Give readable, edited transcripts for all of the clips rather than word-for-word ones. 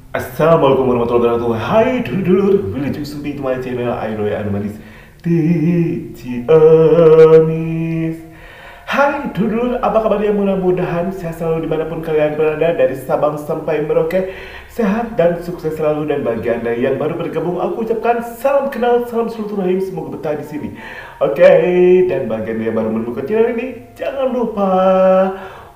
Assalamualaikum warahmatullahi wabarakatuh. Hai dulur-dulur, wilujeng sumping to my channel Airoy Anu Manis Tici Anis. Hai dulur, apa kabarnya? Mudah-mudahan sehat selalu dimanapun kalian berada, dari Sabang sampai Merauke. Sehat dan sukses selalu, dan bagi anda yang baru bergabung, aku ucapkan salam kenal, salam silaturahim, semoga betah di sini. Oke, dan bagi anda yang baru menemukan channel ini, jangan lupa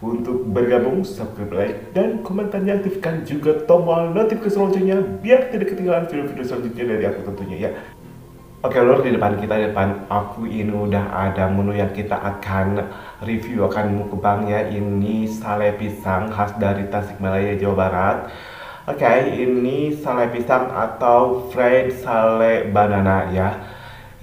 untuk bergabung, subscribe, like, dan komentarnya, aktifkan juga tombol notifikasi loncengnya biar tidak ketinggalan video-video selanjutnya dari aku tentunya ya. Oke lor, di depan kita, di depan aku ini udah ada menu yang kita akan review, akan mukbang ya. Ini sale pisang khas dari Tasikmalaya, Jawa Barat. Oke, ini sale pisang atau fried sale banana ya.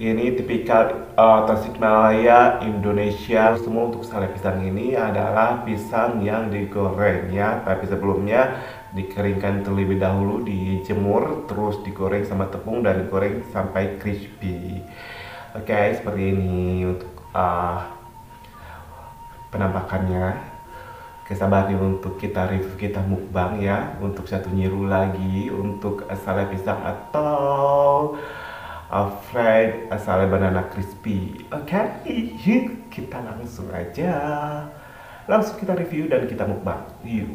Ini tipikal Tasikmalaya, Indonesia. Semua untuk sale pisang ini adalah pisang yang digoreng ya, tapi sebelumnya dikeringkan terlebih dahulu, dijemur, terus digoreng sama tepung dan digoreng sampai crispy. Oke, seperti ini untuk penampakannya. Oke, sabar nih untuk kita review, kita mukbang ya. Untuk satu nyiru lagi untuk sale pisang atau fried sale banana crispy. Oke, yuk kita langsung aja. Langsung kita review dan kita mukbang. Yuk,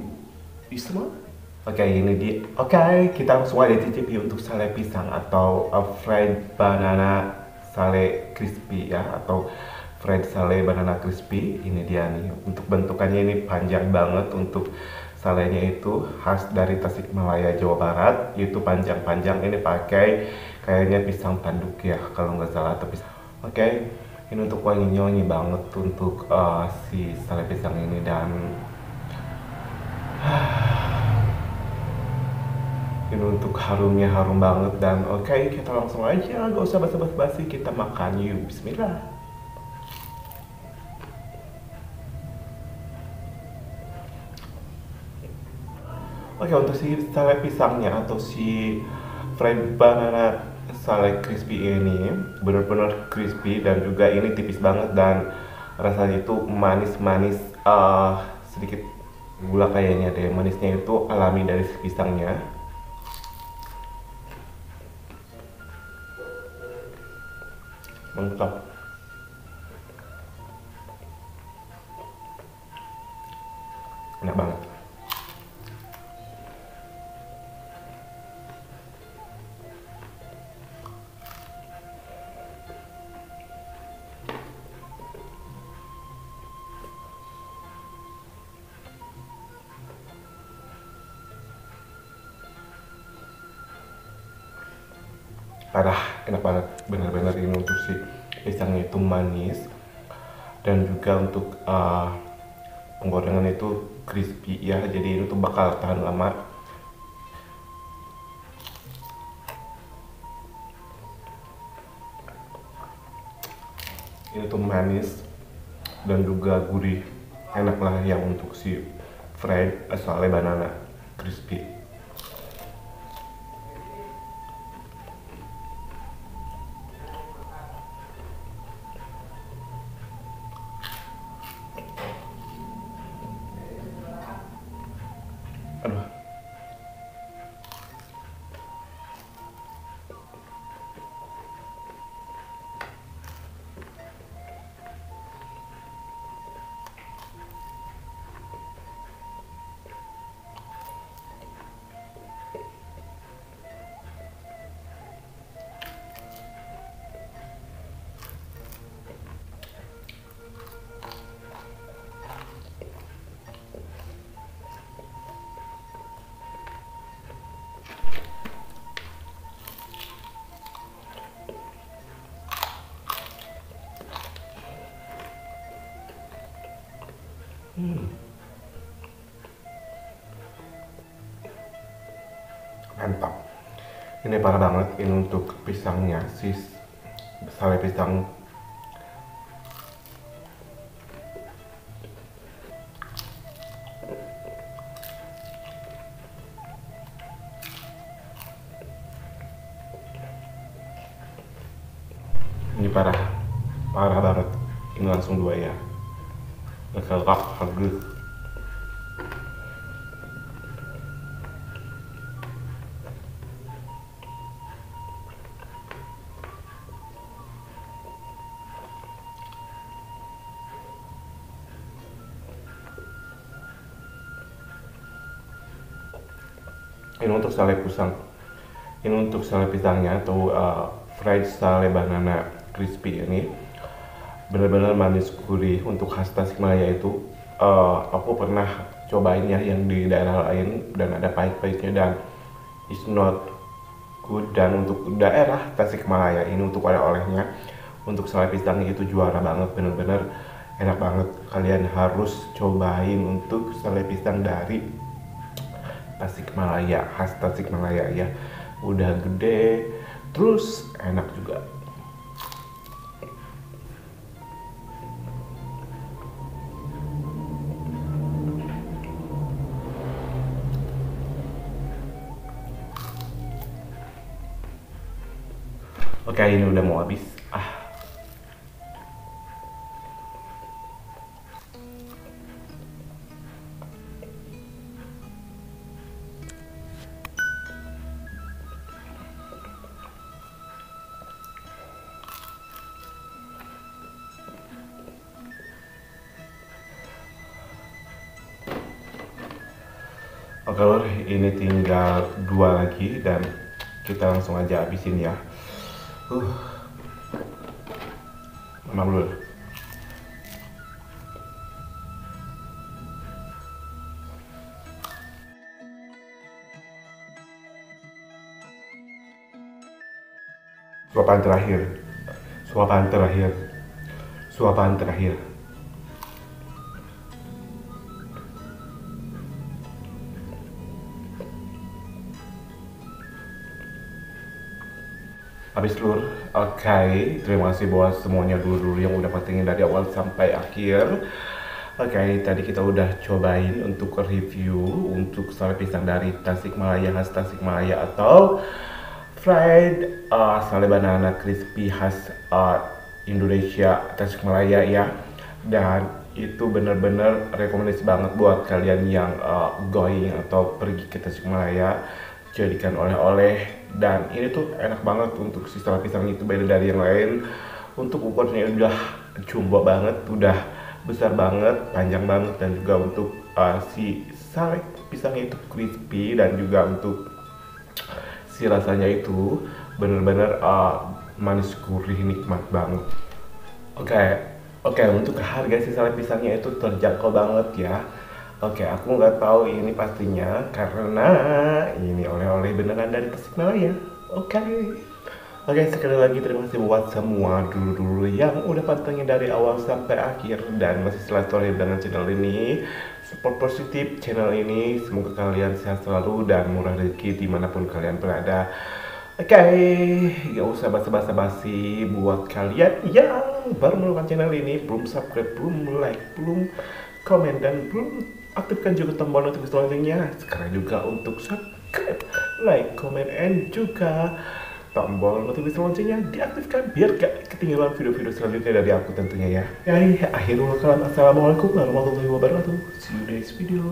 yuk semua. Oke, ini dia. Oke, kita langsung aja cicipi untuk sale pisang atau fried banana sale crispy ya, atau fried sale banana crispy. Ini dia nih. Untuk bentukannya ini panjang banget. Untuk salenya itu khas dari Tasikmalaya, Jawa Barat. Itu panjang-panjang. Ini pakai kayaknya pisang tanduk ya kalau nggak salah. Tapi oke, ini untuk wangi-wangi banget untuk si sale pisang ini. Dan ini untuk harumnya harum banget. Dan oke, kita langsung aja, gak usah basa-basi, kita makan yuk. Bismillah. Oke, untuk si sale pisangnya atau si fried banana sale crispy ini benar-benar crispy, dan juga ini tipis banget, dan rasanya itu manis-manis, sedikit gula kayaknya deh. Manisnya itu alami dari si pisangnya. Mantap. Enak banget. Parah, enak banget. Benar-benar ini untuk si pisangnya itu manis, dan juga untuk penggorengan itu crispy ya, jadi ini tuh bakal tahan lama. Ini tuh manis dan juga gurih, enak lah yang untuk si fried sale banana crispy. Aduh, mantap. Ini parah banget ini untuk pisangnya, si sale pisang. Ini parah, parah banget. Ini langsung dua ya. Kelak bagus. Ini untuk sale pisang. Ini untuk sale pisangnya atau fried sale banana crispy ini benar-benar manis gurih. Untuk khas Tasikmalaya itu aku pernah cobain ya yang di daerah lain dan ada pahit-pahitnya dan it's not good. Dan untuk daerah Tasikmalaya ini untuk oleh-olehnya untuk sale pisangnya itu juara banget, bener-bener enak banget. Kalian harus cobain untuk sale pisang dari Tasikmalaya, khas Tasikmalaya ya. Udah gede, terus enak juga. Oke, ini udah mau habis. Oke lor, ini tinggal 2 lagi dan kita langsung aja habisin ya. Mamam dulu. Suapan terakhir. Suapan terakhir. Suapan terakhir. Habis lur. Oke, terima kasih buat semuanya dulu yang udah pantengin dari awal sampai akhir. Oke, tadi kita udah cobain untuk review untuk sale pisang dari Tasikmalaya, khas Tasikmalaya atau fried sale banana crispy khas Indonesia Tasikmalaya ya. Dan itu bener-bener rekomendasi banget buat kalian yang going atau pergi ke Tasikmalaya, jadikan oleh-oleh. Dan ini tuh enak banget untuk si sale pisang itu, beda dari yang lain. Untuk ukurannya udah jumbo banget, udah besar banget, panjang banget, dan juga untuk si sale pisangnya itu crispy, dan juga untuk si rasanya itu bener-bener manis gurih, nikmat banget. Oke, untuk harga si sale pisangnya itu terjangkau banget ya. Oke, aku nggak tahu ini pastinya karena ini oleh-oleh beneran dari Tasikmalaya. Oke, sekali lagi terima kasih buat semua dulu-dulu yang udah pantengin dari awal sampai akhir dan masih selalu dengan channel ini. Support positif channel ini, semoga kalian sehat selalu dan murah rezeki dimanapun kalian berada. Oke, gak usah basa-basi buat kalian yang baru menemukan channel ini, belum subscribe, belum like, belum komen, dan belum aktifkan juga tombol notifikasi loncengnya. Sekarang juga untuk subscribe, like, comment, and juga tombol notifikasi loncengnya diaktifkan biar gak ketinggalan video-video selanjutnya dari aku tentunya ya. Akhirul kalam, assalamualaikum warahmatullahi wabarakatuh. See you next video.